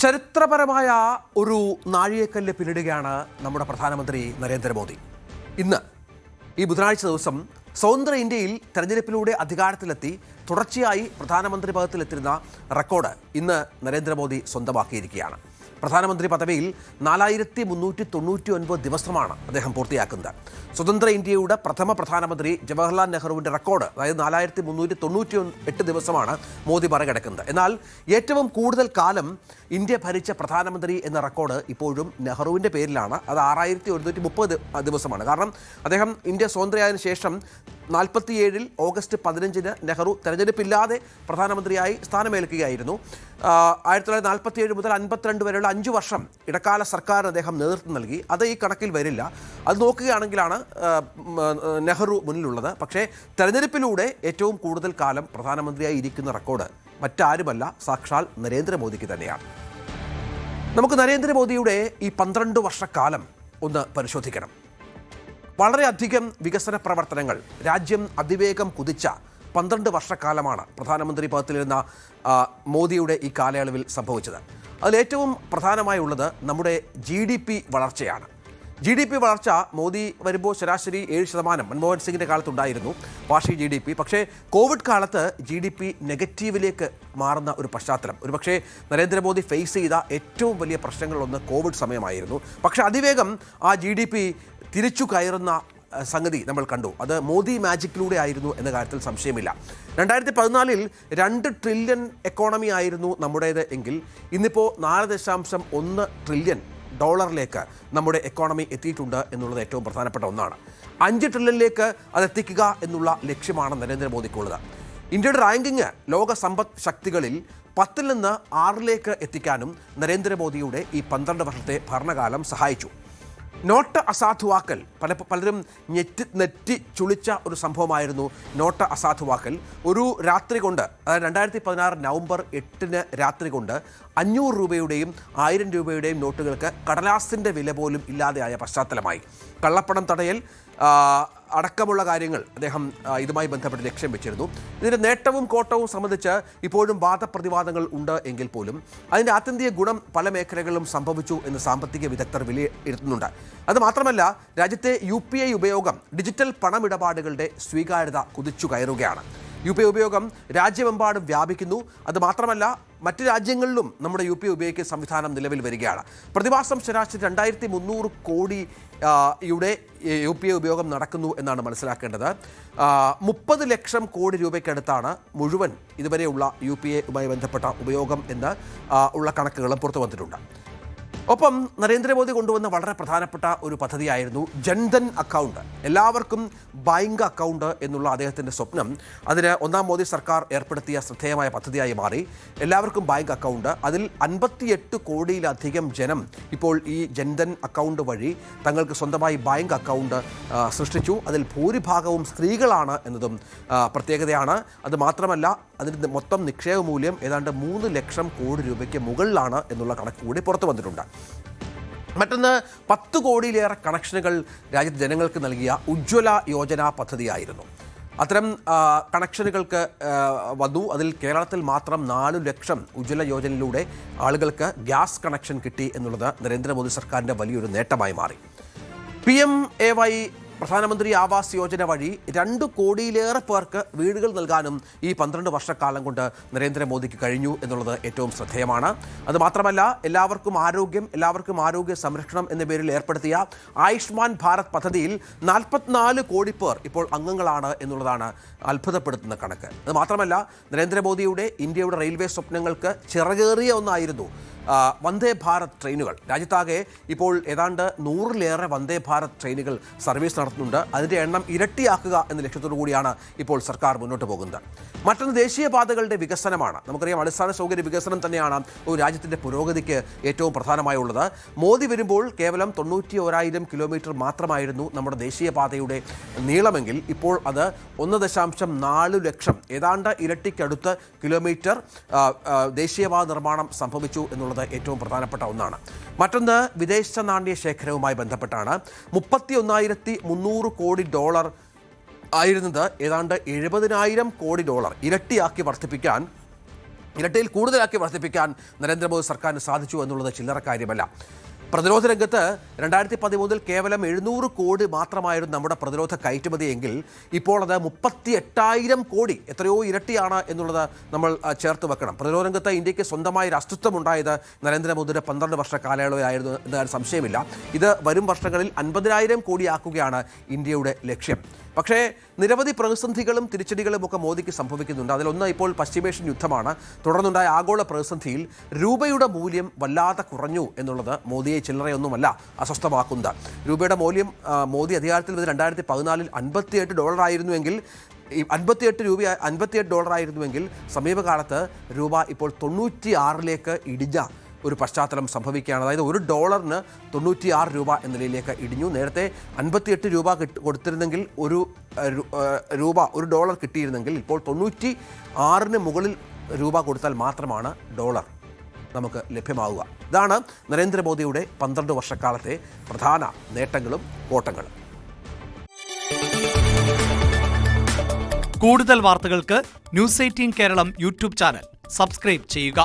ചരിത്രപരമായ ഒരു നാഴികക്കല്ല് പിന്നിടുകയാണ് നമ്മുടെ പ്രധാനമന്ത്രി നരേന്ദ്രമോദി. ഇന്ന് ഈ ബുധനാഴ്ച ദിവസം സ്വതന്ത്ര ഇന്ത്യയിൽ തെരഞ്ഞെടുപ്പിലൂടെ അധികാരത്തിലെത്തി തുടർച്ചയായി പ്രധാനമന്ത്രി പദത്തിലെത്തിരുന്ന റെക്കോർഡ് ഇന്ന് നരേന്ദ്രമോദി സ്വന്തമാക്കിയിരിക്കുകയാണ്. പ്രധാനമന്ത്രി പദവിയിൽ 4399 ദിവസമാണ് അദ്ദേഹം പൂർത്തിയാക്കുന്നത്. സ്വതന്ത്ര ഇന്ത്യയുടെ പ്രഥമ പ്രധാനമന്ത്രി ജവഹർലാൽ നെഹ്റുവിൻ്റെ റെക്കോർഡ്, അതായത് 4398 ദിവസമാണ് മോദി മറികടക്കുന്നത്. എന്നാൽ ഏറ്റവും കൂടുതൽ കാലം ഇന്ത്യ ഭരിച്ച പ്രധാനമന്ത്രി എന്ന റെക്കോർഡ് ഇപ്പോഴും നെഹ്റുവിൻ്റെ പേരിലാണ്. അത് 6130 ദിവസമാണ്. കാരണം അദ്ദേഹം ഇന്ത്യ സ്വതന്ത്രയായതിനു ശേഷം 47 ഓഗസ്റ്റ് 15 നെഹ്റു തെരഞ്ഞെടുപ്പില്ലാതെ പ്രധാനമന്ത്രിയായി സ്ഥാനമേൽക്കുകയായിരുന്നു. 1947 മുതൽ 52 വരെയുള്ള 5 വർഷം ഇടക്കാല സർക്കാരിന് അദ്ദേഹം നേതൃത്വം നൽകി. അത് ഈ കണക്കിൽ വരില്ല. അത് നോക്കുകയാണെങ്കിലാണ് നെഹ്റു മുന്നിലുള്ളത്. പക്ഷേ തെരഞ്ഞെടുപ്പിലൂടെ ഏറ്റവും കൂടുതൽ കാലം പ്രധാനമന്ത്രിയായി ഇരിക്കുന്ന റെക്കോർഡ് മറ്റാരുമല്ല, സാക്ഷാൽ നരേന്ദ്രമോദിക്ക് തന്നെയാണ്. നമുക്ക് നരേന്ദ്രമോദിയുടെ ഈ 12 വർഷക്കാലം ഒന്ന് പരിശോധിക്കണം. വളരെയധികം വികസന പ്രവർത്തനങ്ങൾ രാജ്യം അതിവേഗം കുതിച്ച 12 വർഷക്കാലമാണ് പ്രധാനമന്ത്രി പദത്തിലിരുന്ന മോദിയുടെ ഈ കാലയളവിൽ സംഭവിച്ചത്. അതിലേറ്റവും പ്രധാനമായുള്ളത് നമ്മുടെ GDP വളർച്ചയാണ്. GDP വളർച്ച മോദി വരുമ്പോൾ ശരാശരി 7%, മൻമോഹൻ സിംഗിൻ്റെ കാലത്തുണ്ടായിരുന്നു വാർഷിക GDP. പക്ഷേ കോവിഡ് കാലത്ത് GDP നെഗറ്റീവിലേക്ക് മാറുന്ന ഒരു പശ്ചാത്തലം, ഒരുപക്ഷെ നരേന്ദ്രമോദി ഫേസ് ചെയ്ത ഏറ്റവും വലിയ പ്രശ്നങ്ങളിലൊന്ന് കോവിഡ് സമയമായിരുന്നു. പക്ഷേ അതിവേഗം ആ GDP തിരിച്ചു കയറുന്ന സംഗതി നമ്മൾ കണ്ടു. അത് മോദി മാജിക്കിലൂടെ ആയിരുന്നു എന്ന കാര്യത്തിൽ സംശയമില്ല. 2014 2 ട്രില്യൺ എക്കോണമി ആയിരുന്നു നമ്മുടേത് എങ്കിൽ ഇന്നിപ്പോൾ 4.1 ട്രില്യൺ ഡോളറിലേക്ക് നമ്മുടെ എക്കോണമി എത്തിയിട്ടുണ്ട് എന്നുള്ളത് ഏറ്റവും പ്രധാനപ്പെട്ട ഒന്നാണ്. 5 ട്രില്യണിലേക്ക് അതെത്തിക്കുക എന്നുള്ള ലക്ഷ്യമാണ് നരേന്ദ്രമോദിക്കുള്ളത്. ഇന്ത്യയുടെ റാങ്കിങ് ലോക സമ്പദ് ശക്തികളിൽ 10-ൽ നിന്ന് 6-ലേക്ക് എത്തിക്കാനും നരേന്ദ്രമോദിയുടെ ഈ 12 വർഷത്തെ ഭരണകാലം സഹായിച്ചു. നോട്ട് അസാധുവാക്കൽ പലരും നെറ്റി ചുളിച്ച ഒരു സംഭവമായിരുന്നു. നോട്ട് അസാധുവാക്കൽ ഒരു രാത്രി കൊണ്ട്, അതായത് 2016 നവംബർ 8 രാത്രി കൊണ്ട് 500 രൂപയുടെയും 1000 രൂപയുടെയും നോട്ടുകൾക്ക് കടലാസിൻ്റെ വില പോലും ഇല്ലാതെയായ പശ്ചാത്തലമായി. കള്ളപ്പണം തടയൽ അടക്കമുള്ള കാര്യങ്ങൾ അദ്ദേഹം ഇതുമായി ബന്ധപ്പെട്ട് ലക്ഷ്യം വെച്ചിരുന്നു. ഇതിൻ്റെ നേട്ടവും കോട്ടവും സംബന്ധിച്ച് ഇപ്പോഴും വാദപ്രതിവാദങ്ങൾ ഉണ്ട് എങ്കിൽ പോലും അതിൻ്റെ ആത്യന്തിക ഗുണം പല മേഖലകളിലും സംഭവിച്ചു എന്ന് സാമ്പത്തിക വിദഗ്ധർ വിലയിരുത്തുന്നുണ്ട്. അതുമാത്രമല്ല, രാജ്യത്തെ UPI ഉപയോഗം, ഡിജിറ്റൽ പണമിടപാടുകളുടെ സ്വീകാര്യത കുതിച്ചു കയറുകയാണ്. UPI ഉപയോഗം രാജ്യമെമ്പാടും വ്യാപിക്കുന്നു. അതുമാത്രമല്ല, മറ്റ് രാജ്യങ്ങളിലും നമ്മുടെ UPI ഉപയോഗിക്കുന്ന സംവിധാനം നിലവിൽ വരികയാണ്. പ്രതിമാസം ശരാശരി 2300 കോടി UPI ഉപയോഗം നടക്കുന്നു എന്നാണ് മനസ്സിലാക്കേണ്ടത്. 30 ലക്ഷം കോടി രൂപയ്ക്കടുത്താണ് മുഴുവൻ ഇതുവരെയുള്ള UPI-യുമായി ബന്ധപ്പെട്ട ഉപയോഗം എന്ന് ഉള്ള കണക്കുകളും പുറത്തു വന്നിട്ടുണ്ട്. ഒപ്പം നരേന്ദ്രമോദി കൊണ്ടുവന്ന വളരെ പ്രധാനപ്പെട്ട ഒരു പദ്ധതിയായിരുന്നു ജൻധൻ അക്കൗണ്ട്. എല്ലാവർക്കും ബാങ്ക് അക്കൗണ്ട് എന്നുള്ള അദ്ദേഹത്തിൻ്റെ സ്വപ്നം, അതിന് ഒന്നാം മോദി സർക്കാർ ഏർപ്പെടുത്തിയ ശ്രദ്ധേയമായ പദ്ധതിയായി മാറി. എല്ലാവർക്കും ബാങ്ക് അക്കൗണ്ട്. അതിൽ 58 കോടിയിലധികം ജനം ഇപ്പോൾ ഈ ജൻധൻ അക്കൗണ്ട് വഴി തങ്ങൾക്ക് സ്വന്തമായി ബാങ്ക് അക്കൗണ്ട് സൃഷ്ടിച്ചു. അതിൽ ഭൂരിഭാഗവും സ്ത്രീകളാണ് എന്നതും പ്രത്യേകതയാണ്. അതുമാത്രമല്ല, അതിൻ്റെ മൊത്തം നിക്ഷേപ മൂല്യം ഏതാണ്ട് 3 ലക്ഷം കോടി രൂപയ്ക്ക് മുകളിലാണ് എന്നുള്ള കണക്ക് കൂടി പുറത്തു വന്നിട്ടുണ്ട്. മറ്റൊന്ന്, 10 കോടിയിലേറെ കണക്ഷനുകൾ രാജ്യത്തെ ജനങ്ങൾക്ക് നൽകിയ ഉജ്ജ്വല യോജന പദ്ധതിയായിരുന്നു. അത്തരം കണക്ഷനുകൾക്ക് വന്നു. അതിൽ കേരളത്തിൽ മാത്രം 4 ലക്ഷം ഉജ്ജ്വല യോജനയിലൂടെ ആളുകൾക്ക് ഗ്യാസ് കണക്ഷൻ കിട്ടി എന്നുള്ളത് നരേന്ദ്രമോദി സർക്കാരിൻ്റെ വലിയൊരു നേട്ടമായി മാറി. PMAY പ്രധാനമന്ത്രി ആവാസ് യോജന വഴി 2 കോടിയിലേറെ പേർക്ക് വീടുകൾ നൽകാനും ഈ 12 വർഷക്കാലം കൊണ്ട് നരേന്ദ്രമോദിക്ക് കഴിഞ്ഞു എന്നുള്ളത് ഏറ്റവും ശ്രദ്ധേയമാണ്. അതുമാത്രമല്ല, എല്ലാവർക്കും ആരോഗ്യ സംരക്ഷണം എന്ന പേരിൽ ഏർപ്പെടുത്തിയ ആയുഷ്മാൻ ഭാരത് പദ്ധതിയിൽ 44 കോടി പേർ ഇപ്പോൾ അംഗങ്ങളാണ് എന്നുള്ളതാണ് അത്ഭുതപ്പെടുത്തുന്ന കണക്ക്. അതുമാത്രമല്ല, നരേന്ദ്രമോദിയുടെ ഇന്ത്യയുടെ റെയിൽവേ സ്വപ്നങ്ങൾക്ക് ചിറകേറിയ ഒന്നായിരുന്നു വന്ദേ ഭാരത് ട്രെയിനുകൾ. രാജ്യത്താകെ ഇപ്പോൾ ഏതാണ്ട് 100-ലേറെ വന്ദേ ഭാരത് ട്രെയിനുകൾ സർവീസ് നടത്തുന്നുണ്ട്. അതിൻ്റെ എണ്ണം ഇരട്ടിയാക്കുക എന്ന ലക്ഷ്യത്തോടു കൂടിയാണ് ഇപ്പോൾ സർക്കാർ മുന്നോട്ട് പോകുന്നത്. മറ്റൊന്ന് ദേശീയപാതകളുടെ വികസനമാണ്. നമുക്കറിയാം, അടിസ്ഥാന സൗകര്യ വികസനം തന്നെയാണ് ഒരു രാജ്യത്തിൻ്റെ പുരോഗതിക്ക് ഏറ്റവും പ്രധാനമായുള്ളത്. മോദി വരുമ്പോൾ കേവലം 91,000 കിലോമീറ്റർ മാത്രമായിരുന്നു നമ്മുടെ ദേശീയപാതയുടെ നീളമെങ്കിൽ ഇപ്പോൾ അത് 1.4 ലക്ഷം, ഏതാണ്ട് ഇരട്ടിക്കടുത്ത് കിലോമീറ്റർ ദേശീയപാത നിർമ്മാണം സംഭവിച്ചു എന്നുള്ളത് ഏറ്റവും പ്രധാനപ്പെട്ട ഒന്നാണ്. മറ്റൊന്ന് വിദേശ നാണ്യ ശേഖരവുമായി ബന്ധപ്പെട്ടാണ്. 31,300 കോടി ഡോളർ ആയിരുന്നത് ഏതാണ്ട് 70,000 കോടി ഡോളർ ഇരട്ടിയാക്കി വർദ്ധിപ്പിക്കാൻ ഇരട്ടിയിൽ കൂടുതലാക്കി വർദ്ധിപ്പിക്കാൻ നരേന്ദ്രമോദി സർക്കാരിന് സാധിച്ചു എന്നുള്ളത് ചില്ലറ കാര്യമല്ല. പ്രതിരോധ രംഗത്ത് 2013 കേവലം 700 കോടി മാത്രമായിരുന്നു നമ്മുടെ പ്രതിരോധ കയറ്റുമതി എങ്കിൽ ഇപ്പോൾ അത് 38,000 കോടി, എത്രയോ ഇരട്ടിയാണ് എന്നുള്ളത് നമ്മൾ ചേർത്ത് വെക്കണം. പ്രതിരോധ രംഗത്ത് ഇന്ത്യക്ക് സ്വന്തമായി ഒരു അസ്തിത്വം ഉണ്ടായത് നരേന്ദ്രമോദിയുടെ 12 വർഷ കാലയളവിലായിരുന്നു എന്നതിൽ സംശയമില്ല. ഇത് വരും വർഷങ്ങളിൽ 50,000 കോടിയാക്കുകയാണ് ഇന്ത്യയുടെ ലക്ഷ്യം. പക്ഷേ നിരവധി പ്രതിസന്ധികളും തിരിച്ചടികളും ഒക്കെ മോദിക്ക് സംഭവിക്കുന്നുണ്ട്. അതിലൊന്ന് ഇപ്പോൾ പശ്ചിമേഷ്യൻ യുദ്ധമാണ്. തുടർന്നുണ്ടായ ആഗോള പ്രതിസന്ധിയിൽ രൂപയുടെ മൂല്യം വല്ലാതെ കുറഞ്ഞു എന്നുള്ളത് മോദിയെ ചില്ലറയൊന്നുമല്ല അസ്വസ്ഥമാക്കുന്നത്. രൂപയുടെ മൂല്യം മോദി അധികാരത്തിൽ വന്ന് 2014 $58 ആയിരുന്നുവെങ്കിൽ 58 ഡോളർ ആയിരുന്നുവെങ്കിൽ സമീപകാലത്ത് രൂപ ഇപ്പോൾ 96ലേക്ക് ഇടിഞ്ഞ ഒരു പശ്ചാത്തലം സംഭവിക്കുകയാണ്. അതായത് $1 96 എന്ന നിലയിലേക്ക് ഇടിഞ്ഞു. നേരത്തെ 58 രൂപ കൊടുത്തിരുന്നെങ്കിൽ $1 കിട്ടിയിരുന്നെങ്കിൽ ഇപ്പോൾ 96 മുകളിൽ രൂപ കൊടുത്താൽ മാത്രമാണ് ഡോളർ നമുക്ക് ലഭ്യമാവുക. ഇതാണ് നരേന്ദ്രമോദിയുടെ 12 വർഷക്കാലത്തെ പ്രധാന നേട്ടങ്ങളും കോട്ടങ്ങളും. കൂടുതൽ വാർത്തകൾക്ക് News 18 Keralam YouTube channel subscribe ചെയ്യുക.